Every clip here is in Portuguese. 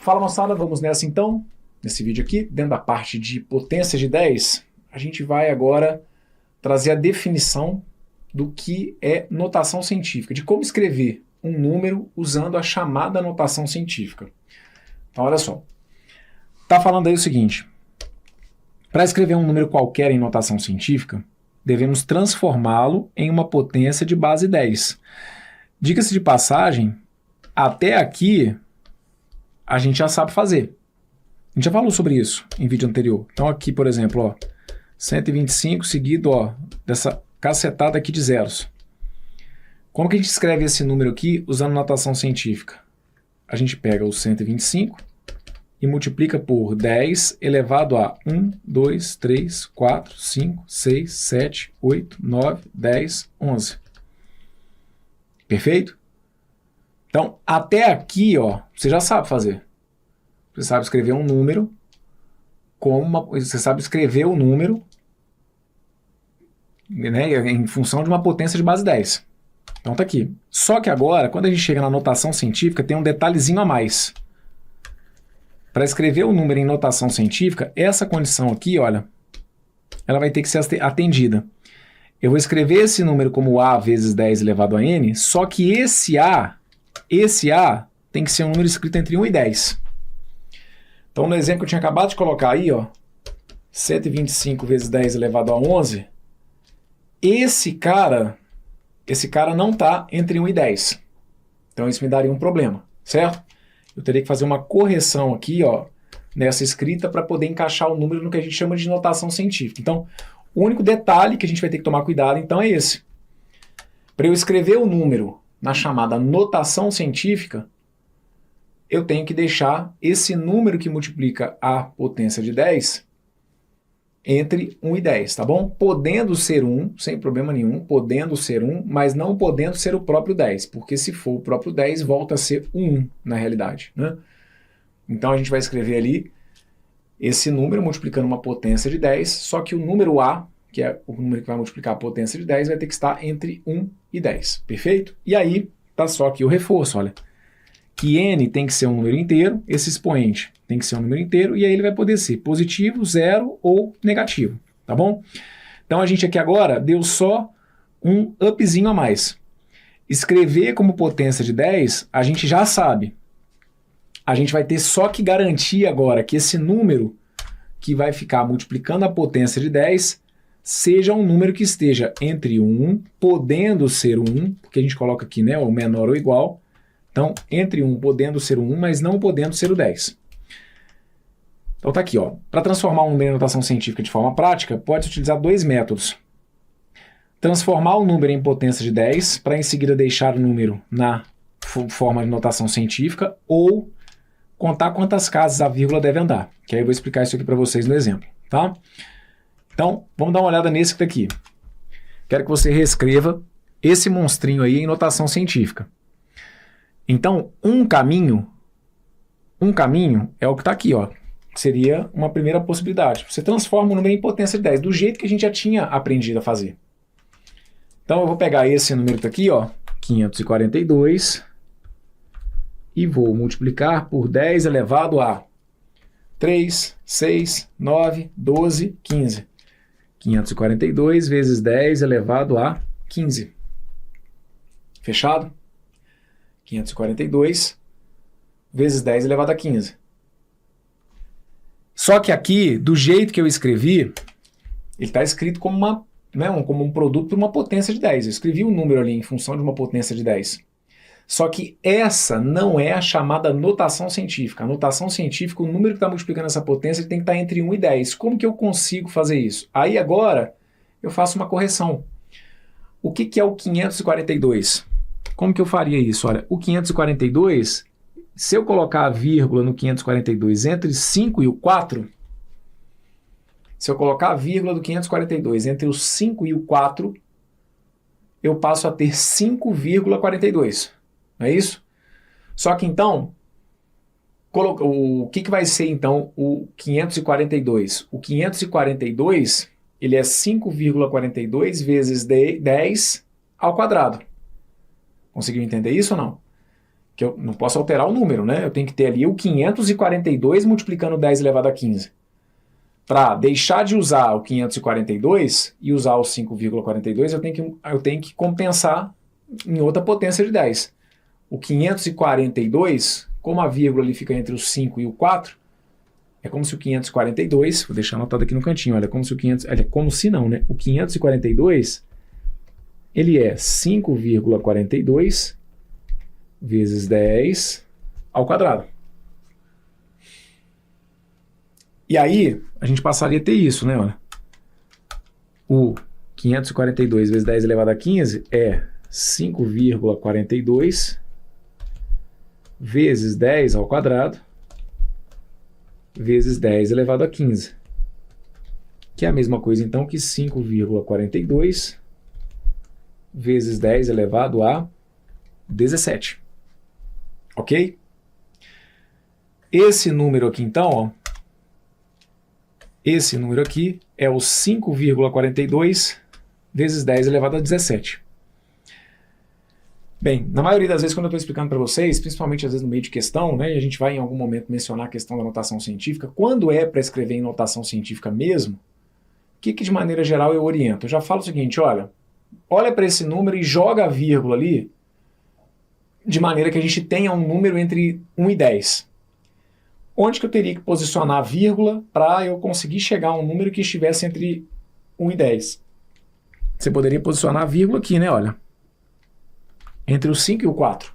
Fala moçada, vamos nessa então. Nesse vídeo aqui, dentro da parte de potência de 10, a gente vai agora trazer a definição do que é notação científica, de como escrever um número usando a chamada notação científica. Então olha só, está falando aí o seguinte: para escrever um número qualquer em notação científica, devemos transformá-lo em uma potência de base 10. Diga-se de passagem, até aqui a gente já sabe fazer. A gente já falou sobre isso em vídeo anterior. Então aqui, por exemplo, ó, 125 seguido ó, dessa cacetada aqui de zeros. Como que a gente escreve esse número aqui usando notação científica? A gente pega o 125 e multiplica por 10 elevado a 1, 2, 3, 4, 5, 6, 7, 8, 9, 10, 11. Perfeito? Então, até aqui, ó, você já sabe fazer. Você sabe escrever um número você sabe escrever o número, né, em função de uma potência de base 10. Então tá aqui. Só que agora, quando a gente chega na notação científica, tem um detalhezinho a mais. Para escrever o número em notação científica, essa condição aqui, olha, ela vai ter que ser atendida. Eu vou escrever esse número como A vezes 10 elevado a N, só que esse A tem que ser um número escrito entre 1 e 10. Então, no exemplo que eu tinha acabado de colocar aí, ó, 125 vezes 10 elevado a 11, esse cara não está entre 1 e 10. Então, isso me daria um problema, certo? Eu teria que fazer uma correção aqui, ó, nessa escrita para poder encaixar o número no que a gente chama de notação científica. Então, o único detalhe que a gente vai ter que tomar cuidado, então, é esse. Para eu escrever o número na chamada notação científica, eu tenho que deixar esse número que multiplica a potência de 10 entre 1 e 10, tá bom? Podendo ser 1, sem problema nenhum, podendo ser 1, mas não podendo ser o próprio 10, porque se for o próprio 10, volta a ser 1 na realidade, né? Então a gente vai escrever ali esse número multiplicando uma potência de 10, só que o número A, que é o número que vai multiplicar a potência de 10, vai ter que estar entre 1 e 10, perfeito? E aí, tá só aqui o reforço, olha, que n tem que ser um número inteiro, esse expoente tem que ser um número inteiro, e aí ele vai poder ser positivo, zero ou negativo, tá bom? Então a gente aqui agora deu só um upzinho a mais. Escrever como potência de 10, a gente já sabe. A gente vai ter só que garantir agora que esse número que vai ficar multiplicando a potência de 10 seja um número que esteja entre 1, podendo ser 1, porque a gente coloca aqui, né, o menor ou igual. Então, entre 1 podendo ser o 1, mas não podendo ser o 10. Então tá aqui, ó. Para transformar um número em notação científica de forma prática, pode-se utilizar dois métodos. Transformar o número em potência de 10, para em seguida deixar o número na forma de notação científica, ou contar quantas casas a vírgula deve andar. Que aí eu vou explicar isso aqui para vocês no exemplo, tá? Então, vamos dar uma olhada nesse que tá aqui. Quero que você reescreva esse monstrinho aí em notação científica. Então, um caminho é o que está aqui, ó. Seria uma primeira possibilidade. Você transforma o número em potência de 10, do jeito que a gente já tinha aprendido a fazer. Então, eu vou pegar esse número que tá aqui, ó, 542, e vou multiplicar por 10 elevado a 3, 6, 9, 12, 15. 542 vezes 10 elevado a 15. Fechado? 542 vezes 10 elevado a 15. Só que aqui, do jeito que eu escrevi, ele está escrito como, como um produto por uma potência de 10. Eu escrevi o número ali em função de uma potência de 10. Só que essa não é a chamada notação científica. A notação científica, o número que está multiplicando essa potência, ele tem que estar entre 1 e 10. Como que eu consigo fazer isso? Aí agora eu faço uma correção. O que é o 542? Como que eu faria isso? Olha, o 542, se eu colocar a vírgula no 542 entre 5 e o 4, se eu colocar a vírgula do 542 entre o 5 e o 4, eu passo a ter 5,42. Não é isso? Só que então, o que vai ser então o 542? O 542, ele é 5,42 vezes 10 ao quadrado. Conseguiu entender isso ou não? que eu não posso alterar o número, né? Eu tenho que ter ali o 542 multiplicando 10 elevado a 15. Para deixar de usar o 542 e usar o 5,42, eu tenho que compensar em outra potência de 10. O 542, como a vírgula ali fica entre o 5 e o 4, é como se o 542, vou deixar anotado aqui no cantinho, olha, como se o 500, olha, como se não, né? O 542, ele é 5,42 vezes 10 ao quadrado. E aí, a gente passaria a ter isso, né? Olha. O 542 vezes 10 elevado a 15 é 5,42 vezes 10 ao quadrado vezes 10 elevado a 15. Que é a mesma coisa, então, que 5,42 vezes 10 elevado a 17. Ok? Esse número aqui, então, ó, esse número aqui é o 5,42 vezes 10 elevado a 17. Bem, na maioria das vezes quando eu estou explicando para vocês, principalmente às vezes no meio de questão, né, e a gente vai em algum momento mencionar a questão da notação científica, quando é para escrever em notação científica mesmo, o que de maneira geral eu oriento? Eu já falo o seguinte, olha para esse número e joga a vírgula ali, de maneira que a gente tenha um número entre 1 e 10. Onde que eu teria que posicionar a vírgula para eu conseguir chegar a um número que estivesse entre 1 e 10? Você poderia posicionar a vírgula aqui, né? Olha. Entre o 5 e o 4.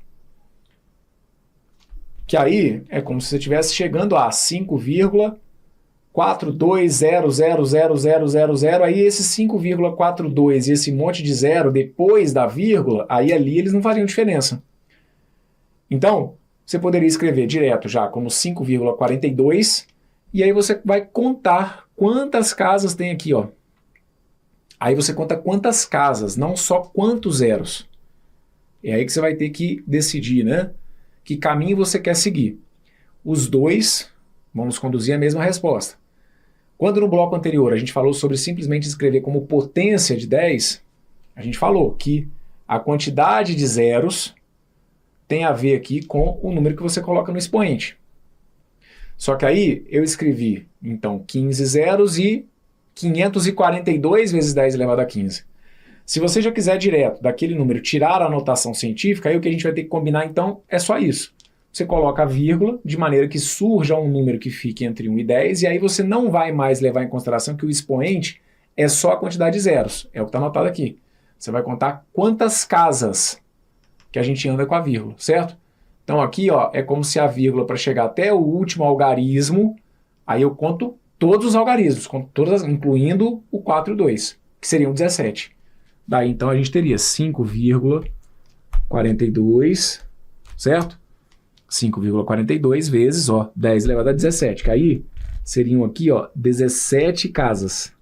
Que aí é como se você estivesse chegando a 5,42000000. Aí esse 5,42 e esse monte de zero depois da vírgula, aí ali eles não fariam diferença. Então, você poderia escrever direto já como 5,42 e aí você vai contar quantas casas tem aqui, ó. Aí você conta quantas casas, não só quantos zeros. É aí que você vai ter que decidir, né? Que caminho você quer seguir. Os dois vão nos conduzir à mesma resposta. Quando no bloco anterior a gente falou sobre simplesmente escrever como potência de 10, a gente falou que a quantidade de zeros tem a ver aqui com o número que você coloca no expoente. Só que aí eu escrevi, então, 15 zeros e 542 vezes 10 elevado a 15. Se você já quiser direto daquele número tirar a notação científica, aí o que a gente vai ter que combinar, então, é só isso. Você coloca a vírgula, de maneira que surja um número que fique entre 1 e 10, e aí você não vai mais levar em consideração que o expoente é só a quantidade de zeros. É o que está anotado aqui. Você vai contar quantas casas que a gente anda com a vírgula, certo? Então aqui, ó, é como se a vírgula, para chegar até o último algarismo, aí eu conto todos os algarismos, conto todas, incluindo o 4 e o 2, que seriam 17. Daí então a gente teria 5,42, certo? 5,42 vezes, ó, 10 elevado a 17, que aí seriam aqui, ó, 17 casas.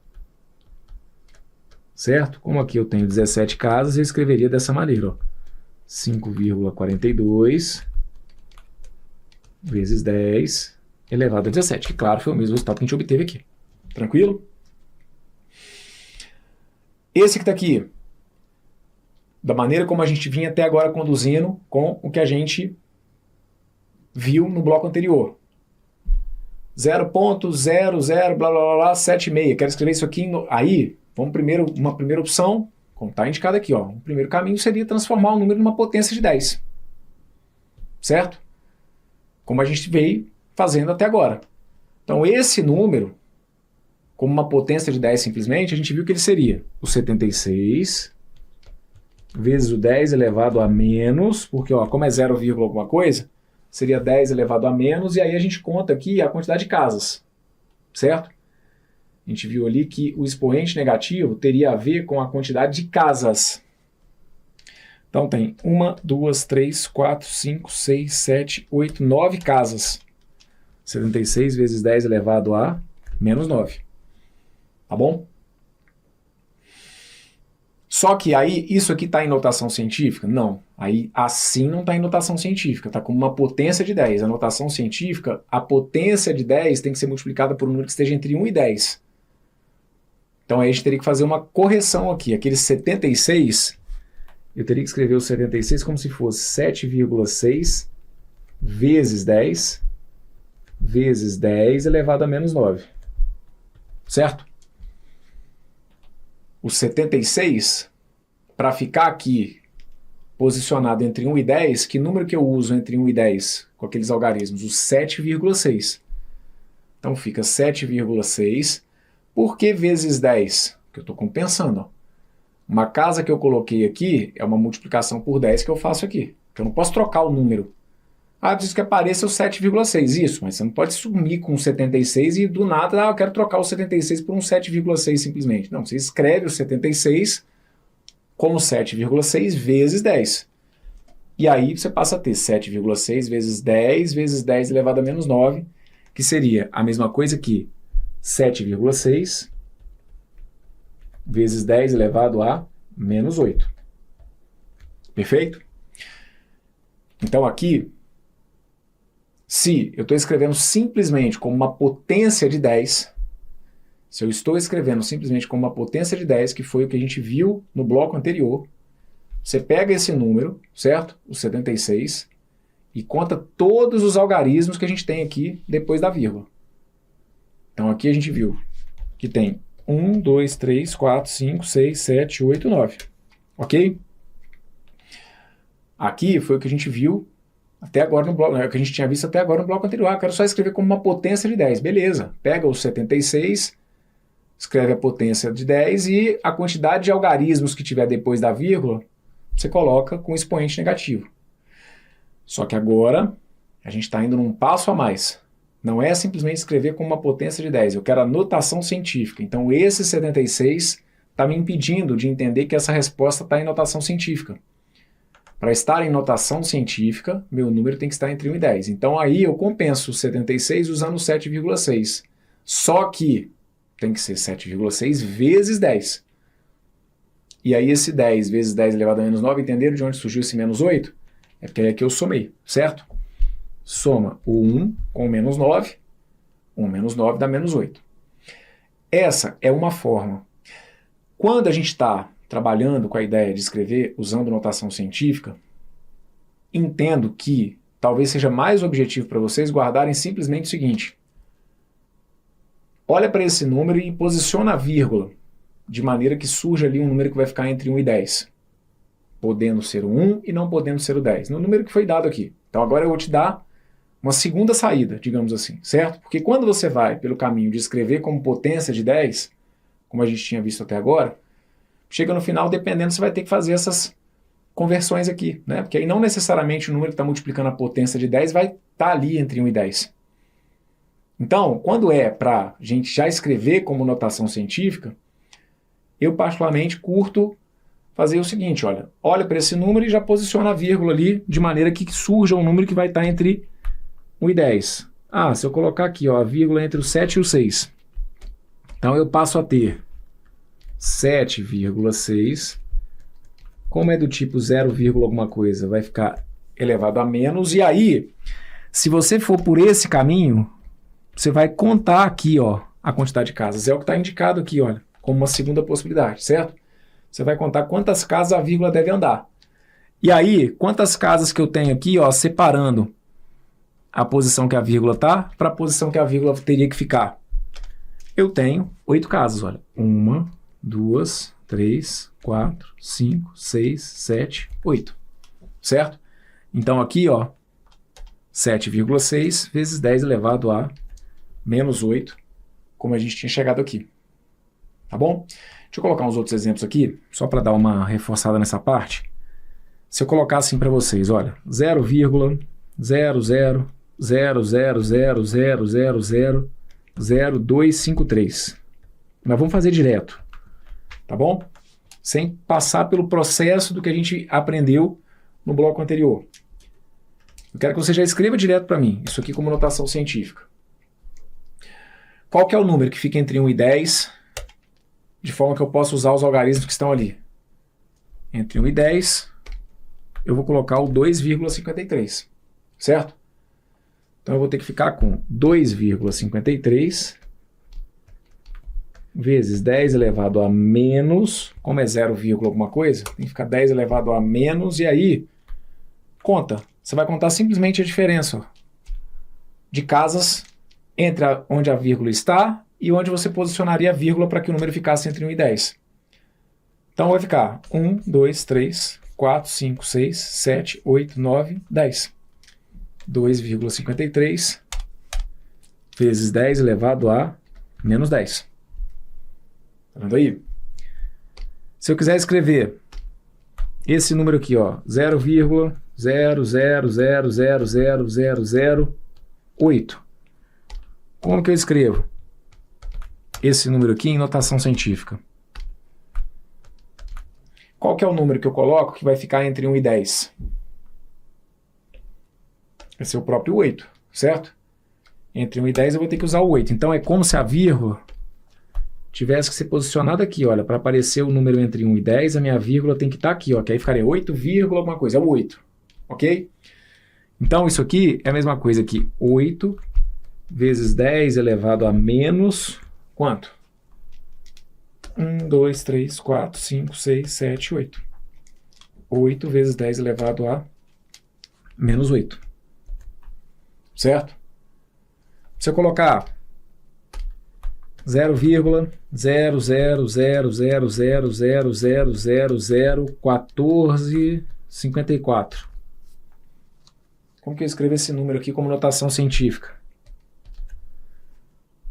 Certo? Como aqui eu tenho 17 casas, eu escreveria dessa maneira, ó. 5,42 vezes 10 elevado a 17, que claro, foi o mesmo resultado que a gente obteve aqui. Tranquilo? Esse que está aqui, da maneira como a gente vinha até agora conduzindo com o que a gente viu no bloco anterior. 0.00 blá blá blá blá 76. Quero escrever isso aqui aí. Vamos primeiro, uma primeira opção, como está indicado aqui, ó. O primeiro caminho seria transformar o número numa potência de 10. Certo? Como a gente veio fazendo até agora. Então esse número, como uma potência de 10 simplesmente, a gente viu que ele seria o 76 vezes o 10 elevado a menos, porque ó, como é 0, alguma coisa, seria 10 elevado a menos, e aí a gente conta aqui a quantidade de casas, certo? A gente viu ali que o expoente negativo teria a ver com a quantidade de casas. Então tem 1, 2, 3, 4, 5, 6, 7, 8, 9 casas. 76 vezes 10 elevado a menos 9. Tá bom? Só que aí, isso aqui está em notação científica? Não. Aí, assim não está em notação científica. Está como uma potência de 10. A notação científica, a potência de 10 tem que ser multiplicada por um número que esteja entre 1 e 10. Então, aí a gente teria que fazer uma correção aqui. Aquele 76, eu teria que escrever o 76 como se fosse 7,6 vezes 10 vezes 10 elevado a menos 9. Certo? O 76, para ficar aqui posicionado entre 1 e 10, que número que eu uso entre 1 e 10 com aqueles algarismos? O 7,6. Então fica 7,6. Por que vezes 10? Que eu estou compensando. Ó. Uma casa que eu coloquei aqui é uma multiplicação por 10 que eu faço aqui. Eu não posso trocar o número. Ah, eu preciso que apareça o 7,6. Isso, mas você não pode sumir com o 76 e do nada, eu quero trocar o 76 por um 7,6 simplesmente. Não, você escreve o 76 como 7,6 vezes 10. E aí você passa a ter 7,6 vezes 10 elevado a menos 9, que seria a mesma coisa que 7,6 vezes 10 elevado a menos 8. Perfeito? Então aqui, se eu estou escrevendo simplesmente como uma potência de 10, se eu estou escrevendo simplesmente como uma potência de 10, que foi o que a gente viu no bloco anterior, você pega esse número, certo? O 76, e conta todos os algarismos que a gente tem aqui depois da vírgula. Então aqui a gente viu que tem 1, 2, 3, 4, 5, 6, 7, 8, 9. Ok? Aqui foi o que a gente viu até agora no bloco, o que a gente tinha visto até agora no bloco anterior. Eu quero só escrever como uma potência de 10. Beleza. Pega o 76, escreve a potência de 10 e a quantidade de algarismos que tiver depois da vírgula, você coloca com expoente negativo. Só que agora a gente está indo num passo a mais. Não é simplesmente escrever com uma potência de 10. Eu quero a notação científica. Então esse 76 está me impedindo de entender que essa resposta está em notação científica. Para estar em notação científica, meu número tem que estar entre 1 e 10. Então aí eu compenso o 76 usando o 7,6. Só que tem que ser 7,6 vezes 10. E aí esse 10 vezes 10 elevado a menos 9, entenderam de onde surgiu esse menos 8? É porque é aqui eu somei, certo? Soma o 1 com o menos 9. 1 menos 9 dá menos 8. Essa é uma forma. Quando a gente está trabalhando com a ideia de escrever usando notação científica, entendo que talvez seja mais objetivo para vocês guardarem simplesmente o seguinte. Olha para esse número e posiciona a vírgula, de maneira que surja ali um número que vai ficar entre 1 e 10. Podendo ser o 1 e não podendo ser o 10. No número que foi dado aqui. Então agora eu vou te dar uma segunda saída, digamos assim, certo? Porque quando você vai pelo caminho de escrever como potência de 10, como a gente tinha visto até agora, chega no final, dependendo, você vai ter que fazer essas conversões aqui, né? Porque aí não necessariamente o número que está multiplicando a potência de 10 vai estar ali entre 1 e 10. Então, quando é para a gente já escrever como notação científica, eu particularmente curto fazer o seguinte, olha para esse número e já posiciona a vírgula ali, de maneira que surja um número que vai estar entre 1 e 10. Ah, se eu colocar aqui, a vírgula entre o 7 e o 6. Então eu passo a ter 7,6, como é do tipo 0, alguma coisa, vai ficar elevado a menos, e aí, se você for por esse caminho, você vai contar aqui, a quantidade de casas, é o que está indicado aqui, olha, como uma segunda possibilidade, certo? Você vai contar quantas casas a vírgula deve andar. E aí, quantas casas que eu tenho aqui, separando a posição que a vírgula está para a posição que a vírgula teria que ficar? Eu tenho 8 casas, olha, 1, 2, 3, 4, 5, 6, 7, 8. Certo? Então aqui, 7,6 vezes 10 elevado a menos 8, como a gente tinha chegado aqui. Tá bom? Deixa eu colocar uns outros exemplos aqui, só para dar uma reforçada nessa parte. Se eu colocar assim para vocês, olha, 0,000000000253. Mas vamos fazer direto. Tá bom? Sem passar pelo processo do que a gente aprendeu no bloco anterior. Eu quero que você já escreva direto para mim, isso aqui como notação científica. Qual que é o número que fica entre 1 e 10, de forma que eu possa usar os algarismos que estão ali? Entre 1 e 10, eu vou colocar o 2,53, certo? Então eu vou ter que ficar com 2,53 vezes 10 elevado a menos, como é 0, alguma coisa, tem que ficar 10 elevado a menos, e aí, conta, você vai contar simplesmente a diferença ó, de casas entre onde a vírgula está e onde você posicionaria a vírgula para que o número ficasse entre 1 e 10. Então vai ficar 1, 2, 3, 4, 5, 6, 7, 8, 9, 10. 2,53 vezes 10 elevado a menos 10. Tá vendo aí? Se eu quiser escrever esse número aqui, ó, 0,000000008. Como que eu escrevo esse número aqui em notação científica? Qual que é o número que eu coloco que vai ficar entre 1 e 10? Vai ser o próprio 8, certo? Entre 1 e 10 eu vou ter que usar o 8. Então é como se a vírgula tivesse que ser posicionada aqui, olha, para aparecer o número entre 1 e 10, a minha vírgula tem que estar aqui, ó, que aí ficaria 8, alguma coisa, é o 8, ok? Então isso aqui é a mesma coisa que 8 vezes 10 elevado a menos, quanto? 1, 2, 3, 4, 5, 6, 7, 8. 8 vezes 10 elevado a menos 8. Certo? Se eu colocar 0,0000000001454. Como que eu escrevo esse número aqui como notação científica?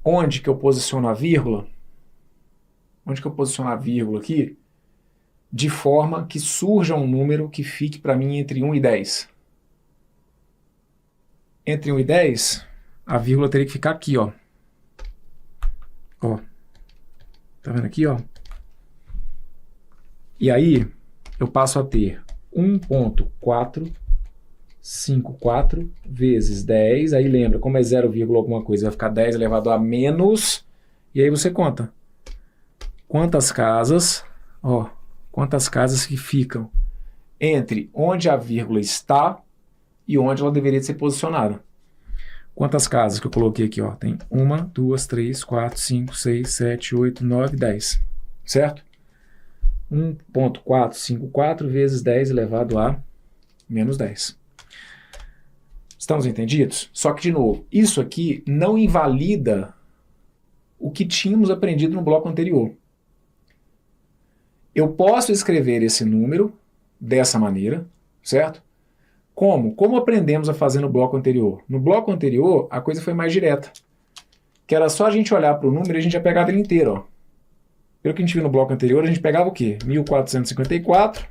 Onde que eu posiciono a vírgula? Onde que eu posiciono a vírgula aqui? De forma que surja um número que fique para mim entre 1 e 10. Entre 1 e 10, a vírgula teria que ficar aqui, ó. Ó. Tá vendo aqui, ó? E aí, eu passo a ter 1,454 vezes 10. Aí lembra, como é 0, alguma coisa, vai ficar 10 elevado a menos. E aí você conta. Quantas casas, ó, quantas casas que ficam entre onde a vírgula está e onde ela deveria ser posicionada. Quantas casas que eu coloquei aqui, ó? Tem 1, 2, 3, 4, 5, 6, 7, 8, 9, 10. Certo? 1,454 vezes 10 elevado a menos 10. Estamos entendidos? Só que, de novo, isso aqui não invalida o que tínhamos aprendido no bloco anterior. Eu posso escrever esse número dessa maneira, certo? Como? Como aprendemos a fazer no bloco anterior? No bloco anterior, a coisa foi mais direta. Que era só a gente olhar para o número e a gente já pegava ele inteiro, ó. Pelo que a gente viu no bloco anterior, a gente pegava o quê? 1454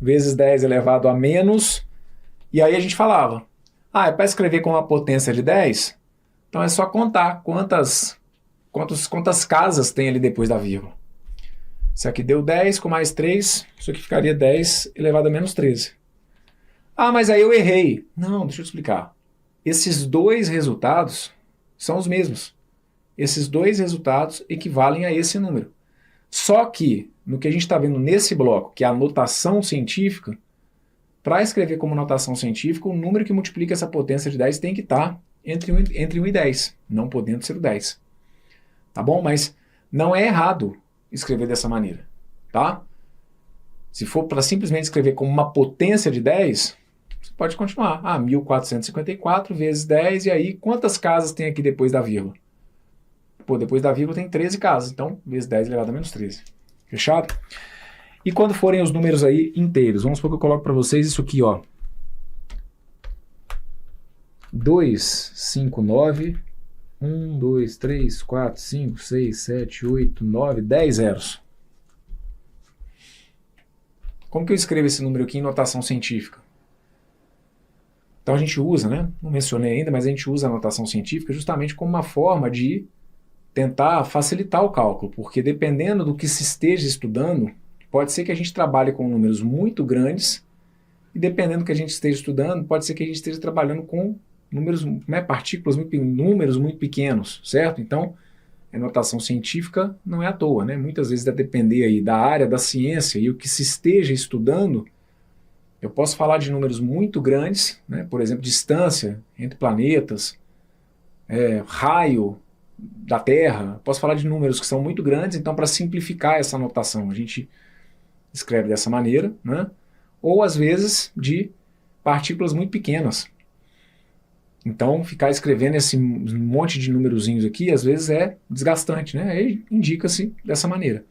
vezes 10 elevado a menos. E aí a gente falava, é para escrever com uma potência de 10? Então é só contar quantas casas tem ali depois da vírgula. Isso aqui deu 10 com mais 3, isso aqui ficaria 10 elevado a menos 13. Mas aí eu errei. Não, deixa eu explicar. Esses dois resultados são os mesmos. Esses dois resultados equivalem a esse número. Só que, no que a gente está vendo nesse bloco, que é a notação científica, para escrever como notação científica, o número que multiplica essa potência de 10 tem que estar entre 1 e 10, não podendo ser o 10. Tá bom? Mas não é errado escrever dessa maneira, tá? Se for para simplesmente escrever como uma potência de 10, você pode continuar. 1454 vezes 10, e aí quantas casas tem aqui depois da vírgula? Depois da vírgula tem 13 casas, então vezes 10 elevado a menos 13. Fechado? E quando forem os números aí inteiros, vamos supor que eu coloco para vocês isso aqui, ó. 259, 1, 2, 3, 4, 5, 6, 7, 8, 9, 10 zeros. Como que eu escrevo esse número aqui em notação científica? Então a gente usa, né? Não mencionei ainda, mas a gente usa a notação científica justamente como uma forma de tentar facilitar o cálculo, porque dependendo do que se esteja estudando, pode ser que a gente trabalhe com números muito grandes, e dependendo do que a gente esteja estudando, pode ser que a gente esteja trabalhando com números, né, partículas, números muito pequenos, certo? Então, a notação científica não é à toa, né? Muitas vezes vai depender aí da área da ciência e o que se esteja estudando. Eu posso falar de números muito grandes, né? Por exemplo, distância entre planetas, raio da Terra. Posso falar de números que são muito grandes, então para simplificar essa notação, a gente escreve dessa maneira, né? Ou às vezes de partículas muito pequenas. Então, ficar escrevendo esse monte de numerozinhos aqui, às vezes é desgastante, né? Aí indica-se dessa maneira.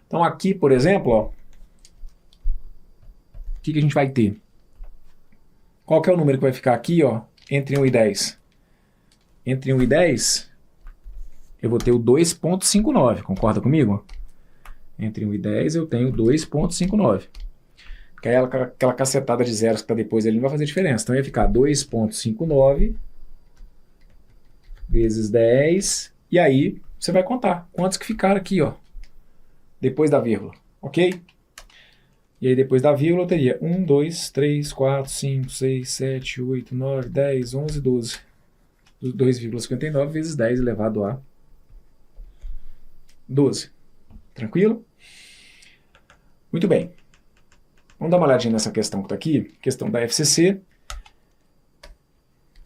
Então, aqui, por exemplo, ó, o que a gente vai ter? Qual que é o número que vai ficar aqui, ó, entre 1 e 10? Entre 1 e 10, eu vou ter o 2,59, concorda comigo? Entre 1 e 10 eu tenho 2,59. Porque aí aquela cacetada de zeros que está depois ali não vai fazer diferença. Então ia ficar 2,59 vezes 10. E aí você vai contar quantos que ficaram aqui, ó, depois da vírgula, ok? E aí depois da vírgula eu teria 1, 2, 3, 4, 5, 6, 7, 8, 9, 10, 11, 12. 2,59 vezes 10 elevado a 12. Tranquilo? Muito bem. Vamos dar uma olhadinha nessa questão que está aqui, questão da FCC.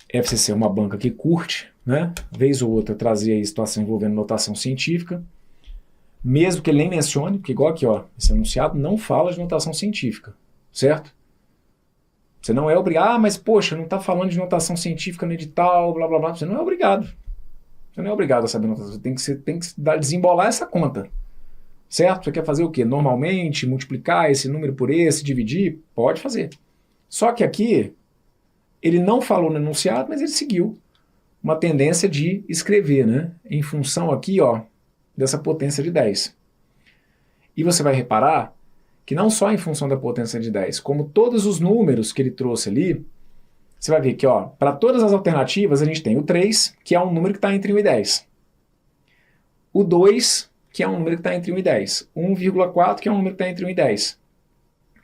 FCC é uma banca que curte, né? Vez ou outra trazer aí situação envolvendo notação científica, mesmo que ele nem mencione, porque igual aqui, ó, esse enunciado não fala de notação científica, certo? Você não é obrigado, mas poxa, não está falando de notação científica no edital, blá blá blá, você não é obrigado. Você não é obrigado a saber notação, você tem que desembolar essa conta. Certo? Você quer fazer o quê? Normalmente, multiplicar esse número por esse, dividir? Pode fazer. Só que aqui, ele não falou no enunciado, mas ele seguiu uma tendência de escrever, né? Em função aqui, ó, dessa potência de 10. E você vai reparar que não só em função da potência de 10, como todos os números que ele trouxe ali, você vai ver que, ó, para todas as alternativas, a gente tem o 3, que é um número que está entre 1 e 10. O 2, que é um número que está entre 1 e 10. 1,4, que é um número que está entre 1 e 10.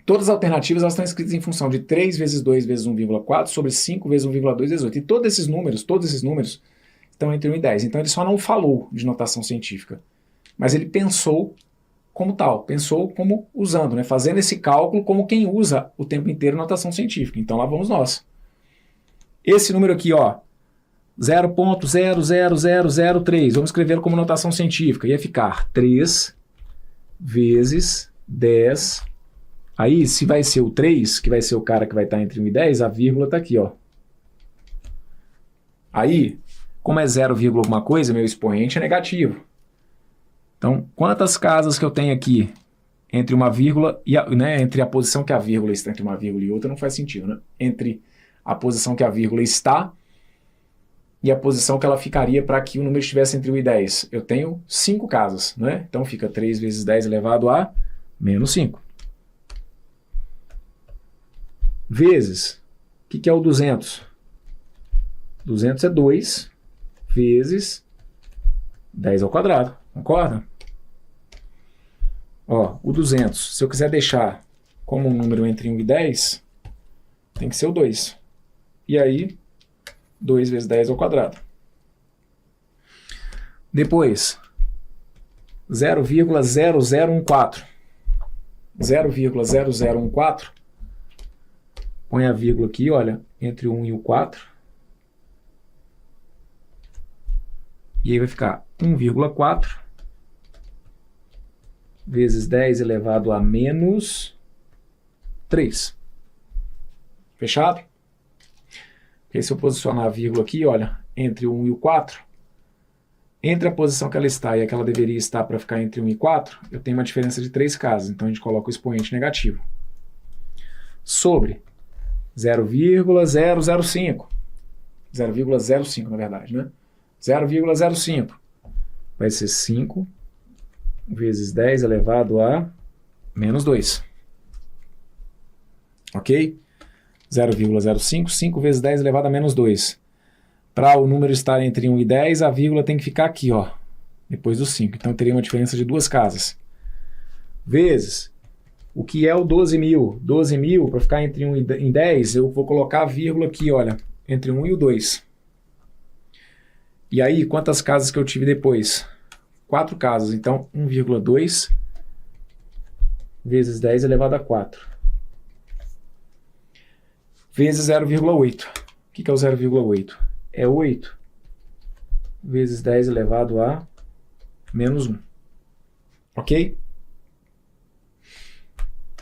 Todas as alternativas elas estão escritas em função de 3 vezes 2 vezes 1,4 sobre 5 vezes 1,2 vezes 8. E todos esses números estão entre 1 e 10. Então ele só não falou de notação científica. Mas ele pensou como tal, pensou como usando, né? Fazendo esse cálculo como quem usa o tempo inteiro notação científica. Então lá vamos nós. Esse número aqui, ó, 0,00003, vamos escrevê-lo como notação científica, ia ficar 3 vezes 10, aí se vai ser o 3, que vai ser o cara que vai estar entre 1 e 10, a vírgula está aqui, ó. Aí, como é 0, alguma coisa, meu expoente é negativo. Então, quantas casas que eu tenho aqui entre uma vírgula e né, entre a posição que a vírgula está entre uma vírgula e outra não faz sentido, né? Entre a posição que a vírgula está e a posição que ela ficaria para que o número estivesse entre 1 e 10. Eu tenho 5 casas, né? Então fica 3 vezes 10 elevado a menos 5. Vezes, o que é o 200? 200 é 2 vezes 10 ao quadrado, concorda? Ó, o 200, se eu quiser deixar como um número entre 1 e 10, tem que ser o 2. E aí, 2 vezes 10 ao quadrado. Depois, 0,0014. 0,0014. Põe a vírgula aqui, olha, entre o 1 e o 4. E aí vai ficar 1,4 vezes 10 elevado a menos 3. Fechado? E se eu posicionar a vírgula aqui, olha, entre o 1 e o 4, entre a posição que ela está e a que ela deveria estar para ficar entre 1 e 4, eu tenho uma diferença de 3 casas, então a gente coloca o expoente negativo. Sobre 0,005, 0,05 na verdade, né? 0,05 vai ser 5 vezes 10 elevado a menos 2. Ok? 0,05, 5 vezes 10 elevado a menos 2. Para o número estar entre 1 e 10, a vírgula tem que ficar aqui, ó, depois do 5. Então teria uma diferença de 2 casas. Vezes, o que é o 12.000? 12.000, para ficar entre 1 e 10, eu vou colocar a vírgula aqui, olha, entre 1 e o 2. E aí, quantas casas que eu tive depois? 4 casas. Então, 1,2 vezes 10 elevado a 4. Vezes 0,8. O que é o 0,8? É 8 vezes 10 elevado a menos 1. Ok?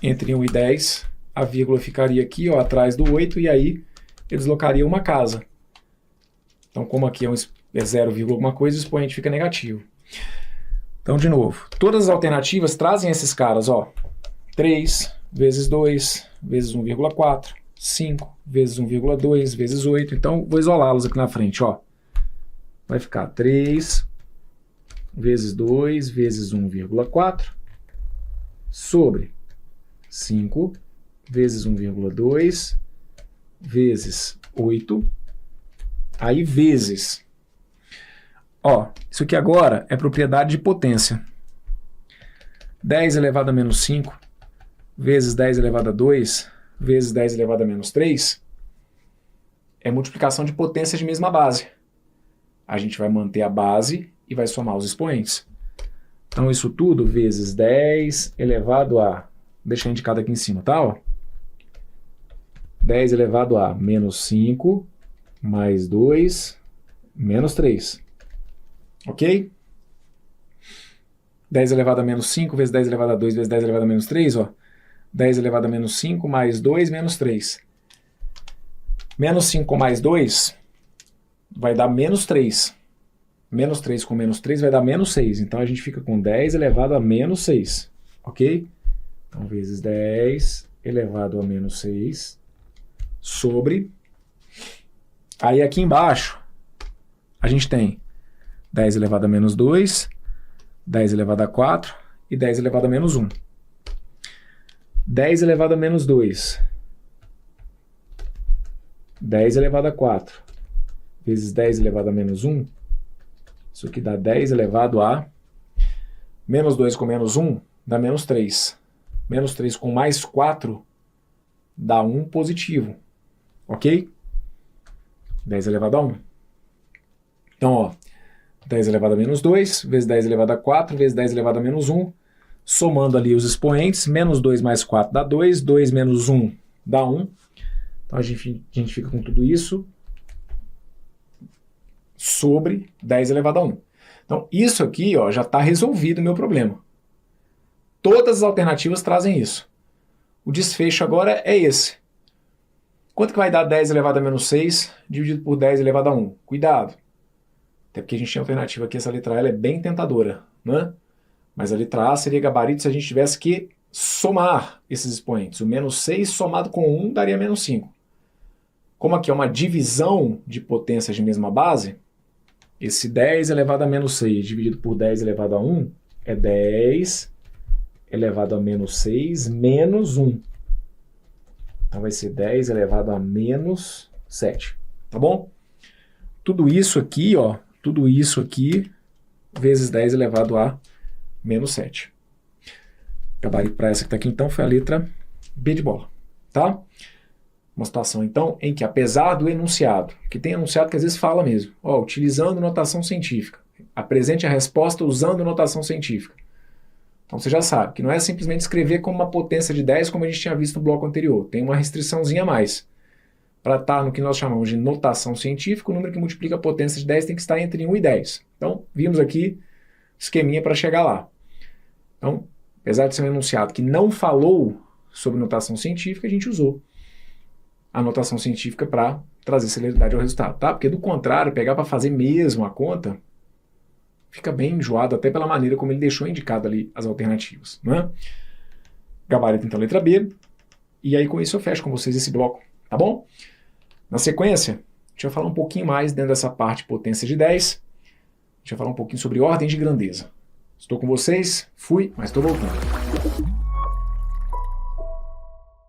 Entre 1 e 10, a vírgula ficaria aqui, ó, atrás do 8, e aí eu deslocaria uma casa. Então, como aqui é 0, alguma coisa, o expoente fica negativo. Então, de novo, todas as alternativas trazem esses caras, ó. 3 vezes 2 vezes 1,4, 5 vezes 1,2 vezes 8. Então, vou isolá-los aqui na frente, ó. Vai ficar 3 vezes 2 vezes 1,4 sobre 5 vezes 1,2 vezes 8, aí vezes. Ó, isso aqui agora é propriedade de potência. 10 elevado a menos 5 vezes 10 elevado a 2 vezes 10 elevado a menos 3 é multiplicação de potências de mesma base. A gente vai manter a base e vai somar os expoentes. Então, isso tudo vezes 10 elevado a... Deixa indicado aqui em cima, tá? Ó. 10 elevado a menos 5 mais 2 menos 3. Ok? 10 elevado a menos 5 vezes 10 elevado a 2 vezes 10 elevado a menos 3, ó. 10 elevado a menos 5 mais 2 menos 3. Menos 5 mais 2 vai dar menos 3. Menos 3 com menos 3 vai dar menos 6. Então, a gente fica com 10 elevado a menos 6. Ok? Então, vezes 10 elevado a menos 6 sobre... Aí, aqui embaixo, a gente tem 10 elevado a menos 2, 10 elevado a 4 e 10 elevado a menos 1. 10 elevado a menos 2, 10 elevado a 4, vezes 10 elevado a menos 1, isso aqui dá 10 elevado a menos 2 com menos 1, dá menos 3. Menos 3 com mais 4 dá 1 positivo. Ok? 10 elevado a 1. Então, ó, 10 elevado a menos 2, vezes 10 elevado a 4, vezes 10 elevado a menos 1, somando ali os expoentes, menos 2 mais 4 dá 2, 2 menos 1 dá 1. Então, a gente fica com tudo isso sobre 10 elevado a 1. Então, isso aqui, ó, já está resolvido o meu problema. Todas as alternativas trazem isso. O desfecho agora é esse. Quanto que vai dar 10 elevado a menos 6 dividido por 10 elevado a 1? Cuidado. Até porque a gente tem alternativa aqui, essa letra A ela é bem tentadora, né? Mas a letra A seria gabarito se a gente tivesse que somar esses expoentes. O menos 6 somado com 1 daria menos 5. Como aqui é uma divisão de potências de mesma base, esse 10 elevado a menos 6 dividido por 10 elevado a 1 é 10 elevado a menos 6 menos 1. Então vai ser 10 elevado a menos 7. Tá bom? Tudo isso aqui, ó, tudo isso aqui vezes 10 elevado a menos 7. Gabarito para essa que está aqui, então, foi a letra B de bola. Tá? Uma situação, então, em que, apesar do enunciado, que tem enunciado que às vezes fala mesmo, ó, utilizando notação científica, apresente a resposta usando notação científica. Então você já sabe que não é simplesmente escrever como uma potência de 10, como a gente tinha visto no bloco anterior. Tem uma restriçãozinha a mais. Para estar no que nós chamamos de notação científica, o número que multiplica a potência de 10 tem que estar entre 1 e 10. Então, vimos aqui esqueminha para chegar lá. Então, apesar de ser um enunciado que não falou sobre notação científica, a gente usou a notação científica para trazer celeridade ao resultado, tá? Porque do contrário, pegar para fazer mesmo a conta, fica bem enjoado até pela maneira como ele deixou indicado ali as alternativas, né? Gabarito, então, letra B. E aí, com isso, eu fecho com vocês esse bloco, tá bom? Na sequência, a gente vai falar um pouquinho mais dentro dessa parte potência de 10. A gente vai falar um pouquinho sobre ordem de grandeza. Estou com vocês, fui, mas estou voltando.